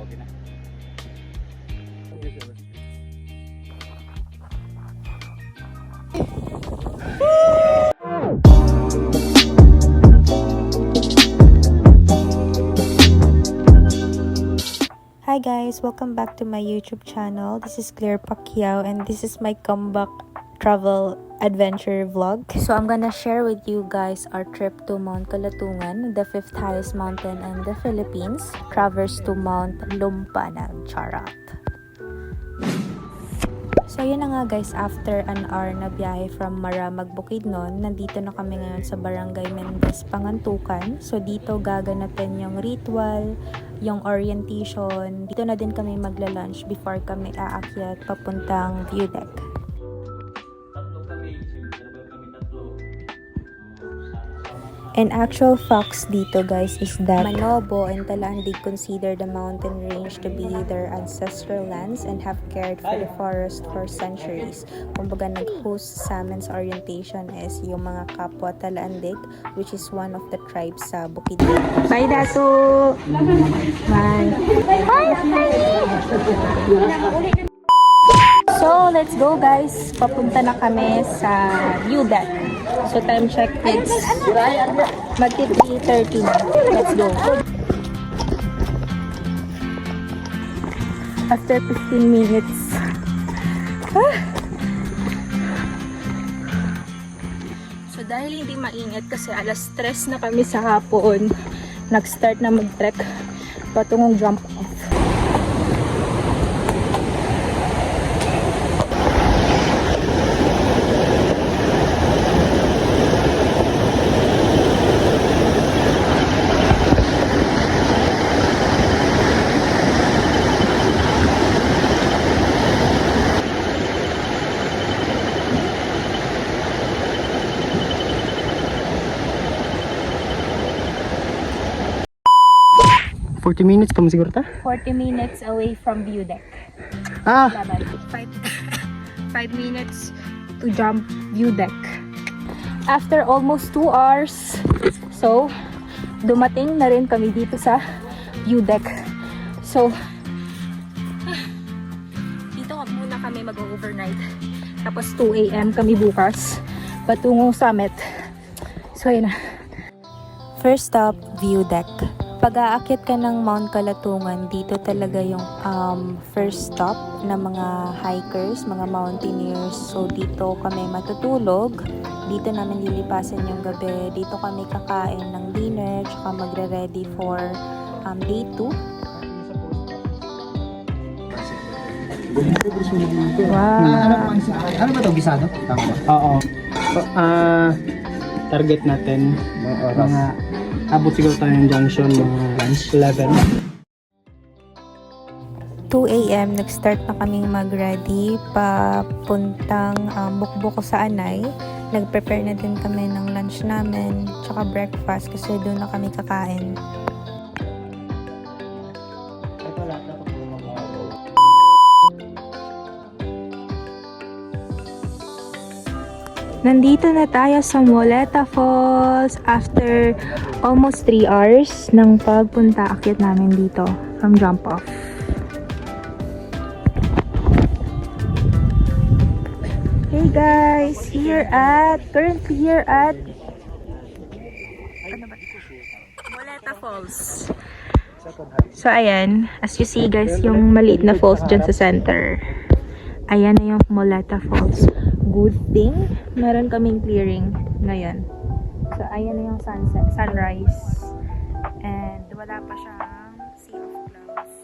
okay na. Hi guys, welcome back to my YouTube channel. This is Claire Pacquiao and this is my comeback travel adventure vlog. So I'm gonna share with you guys our trip to Mount Kalatungan, the 5th highest mountain in the Philippines, traverse to Mount Lumpanag, Charot. So yun na nga guys, after an hour na biyahe from Maramag, Bukidnon, nandito na kami ngayon sa Barangay Mendez, Pangantukan. So dito gaganapin yung ritual, yung orientation. Dito na din kami magla-lunch before kami aakyat papuntang view deck. And actual facts dito guys is that Manobo and Talandig consider the mountain range to be their ancestral lands and have cared for the forest for centuries. Kumbaga nag-host sa amin sa orientation is yung mga kapwa Talandig, which is one of the tribes sa Bukidnon. Bye Dato! Bye! So let's go guys! Papunta na kami sa view deck. So time check, it's magti 3:30 na. Let's go. After 15 minutes. So dahil hindi mainit kasi alas 3 na kami sa hapon, nag-start na mag-trek patungong jump off. $40 minutes pa mo siguro ta? 40 minutes away from view deck. Ah! 5 minutes to jump view deck. After almost 2 hours, so dumating na rin kami dito sa view deck. So dito muna kami mag-overnight. Tapos 2 AM kami bukas patungong summit. So ayun na. First stop, view deck. Pag-aakyat ka ng Mount Kalatungan, dito talaga yung first stop ng mga hikers, mga mountaineers. So dito kami matutulog, dito namin lilipasan yung gabi, dito kami kakain ng dinner, tsaka magre-ready for day 2. Wow! Ano ba ito? Bisado? Oo. Target natin mga abot siguro tayo ng junction mga lunch 11. 2 AM, nag-start na kaming mag-ready papuntang Bukbuko sa Anay. Nag-prepare na din kami ng lunch namin, tsaka breakfast kasi doon na kami kakain. Nandito na tayo sa Moleta Falls after almost 3 hours ng pagpunta akyat namin dito from jump off. Hey guys, currently here at Moleta Falls. So ayan, as you see guys, yung maliit na falls dyan sa center. Ayan na yung Moleta Falls. Good thing, meron kaming clearing ngayon. So, ayan na yung sunrise. And wala pa siyang sea of clouds.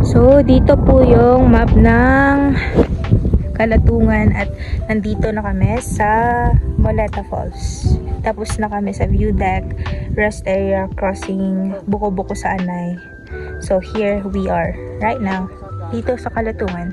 So, dito po yung map ng Kalatungan at nandito na kami sa Moleta Falls. Tapos na kami sa view deck, rest area, crossing Buko-Buko sa Anay. So here we are right now dito sa Kalatungan.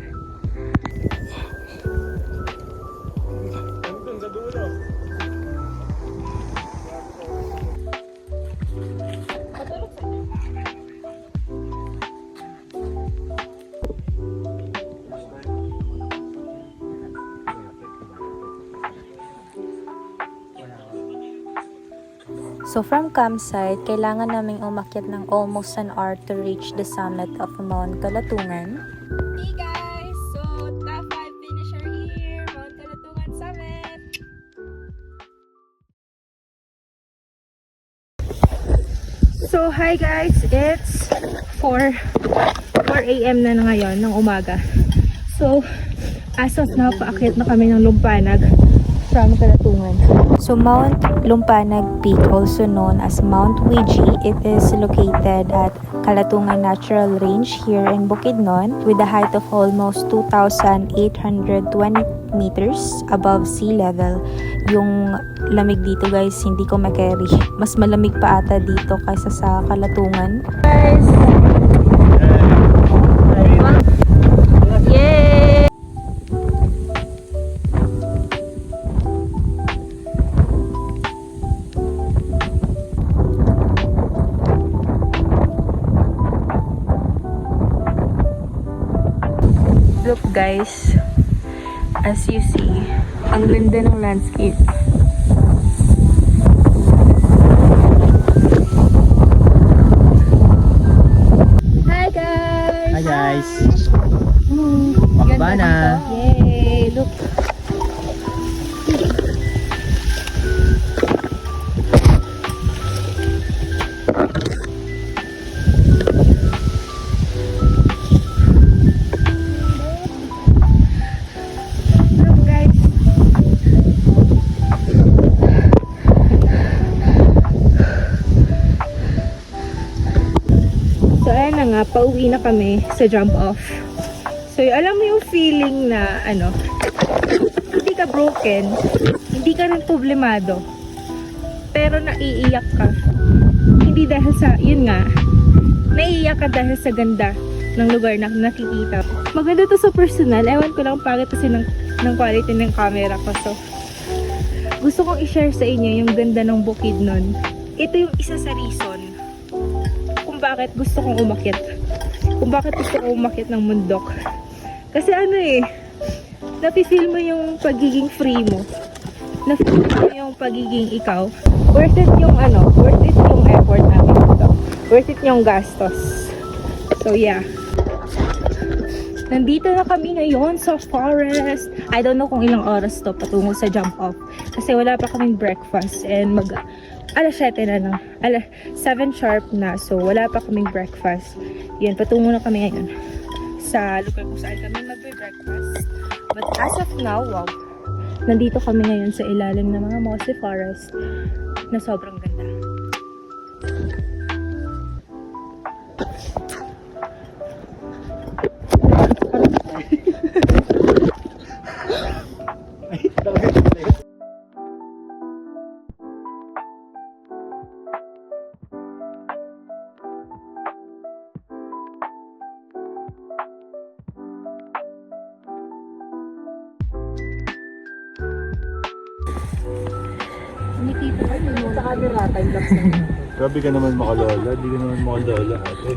So from campsite, kailangan naming umakyat ng almost an hour to reach the summit of Mount Kalatungan. Hey guys! So, top 5 finisher here, Mount Kalatungan Summit! So, hi guys! It's 4 a.m. na ngayon ng umaga. So, as of now, paakyat na kami ng Lumpanag from Kalatungan. So, Mount Lumpanag Peak, also known as Mount Wiji, it is located at Kalatungan Natural Range here in Bukidnon with a height of almost 2,820 meters above sea level. Yung lamig dito guys, hindi ko makarry. Mas malamig pa ata dito kaysa sa Kalatungan. Guys! Yay! Look guys, as you see, ang ganda ng landscape. Hi guys! Hi guys! Ganda na. dito. Yay! Look! Look guys! So ayan na nga, pauwi na kami sa jump off. So alam mo yung feeling na hindi ka broken, hindi ka rin problemado, pero naiiyak ka. Hindi dahil sa, yun nga, naiiyak ka dahil sa ganda ng lugar na nakikita. Maganda to sa personal, ewan ko lang bakit kasi ng quality ng camera ko. So, gusto kong i-share sa inyo yung ganda ng Bukidnon. Ito yung isa sa reason kung bakit gusto kong umakyat. Kung bakit gusto kong umakyat ng mundok. Kasi nafe-feel mo yung pagiging free mo. Na-feel mo yung pagiging ikaw. Worth it yung worth it yung effort natin dito. Worth it yung gastos. So yeah. Nandito na kami ngayon sa forest. I don't know kung ilang oras to patungo sa jump off. Kasi wala pa kaming breakfast and alas 7 na lang. Alas 7 sharp na. So wala pa kaming breakfast. Yan, patungo na kami ngayon sa lugar kung saan kami magbe-breakfast. But as of now, wow. Nandito kami ngayon sa ilalim ng mga mossy forest na sobrang ganda. Sa camera, time lapse na. Grabe ka naman makalola, di ka naman makalola ate.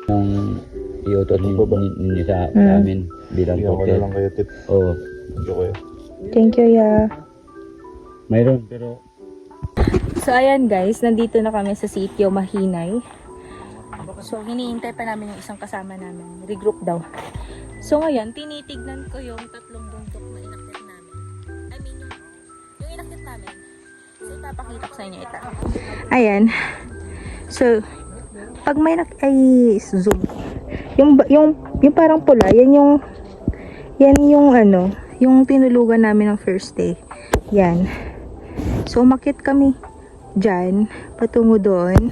Ang iutos ninyo sa amin bilang Bigyan ko na hotel. lang kayo tip. Oo, Medyo kayo. Thank you, ya. mayroon pero So, ayan guys, nandito na kami sa sitio Mahinay. So, hinihintay pa namin yung isang kasama namin. Regroup daw. So, ngayon, tinitignan ko yung tatlong bundok na inakyat namin. I mean, yung inakyat namin. So, ipapakita ko sa inyo ito. Ayan. So, pag may zoom. Yung parang pula, yan yung yung tinulugan namin ng first day. Yan. So, umakyat kami dyan, patungo doon.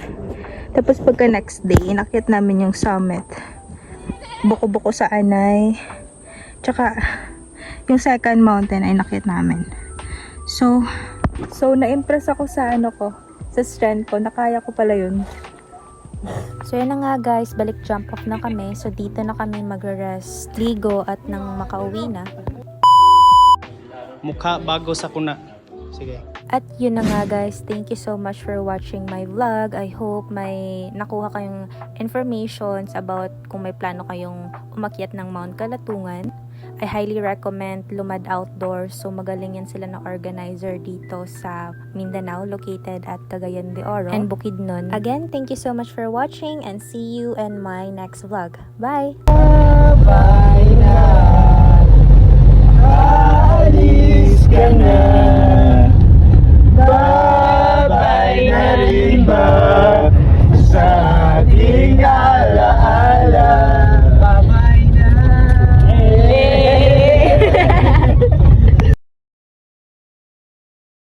Tapos pagka next day, inakyat namin yung summit. Buko-buko sa Anay. Tsaka, yung second mountain ay inakyat namin. So na-impress ako sa sa strength ko, na kaya ko pala yun. So yun na nga guys, balik jump off na kami. So dito na kami magre-rest, ligo at nang makauwi na. Mukha bago sa kuna. Sige. At yun na nga guys, thank you so much for watching my vlog. I hope may nakuha kayong informations about kung may plano kayong umakyat ng Mount Kalatungan. I highly recommend Lumad Outdoors. So magaling yan sila na organizer dito sa Mindanao, located at Cagayan de Oro and Bukidnon. Again, thank you so much for watching and see you in my next vlog. Bye! Bye!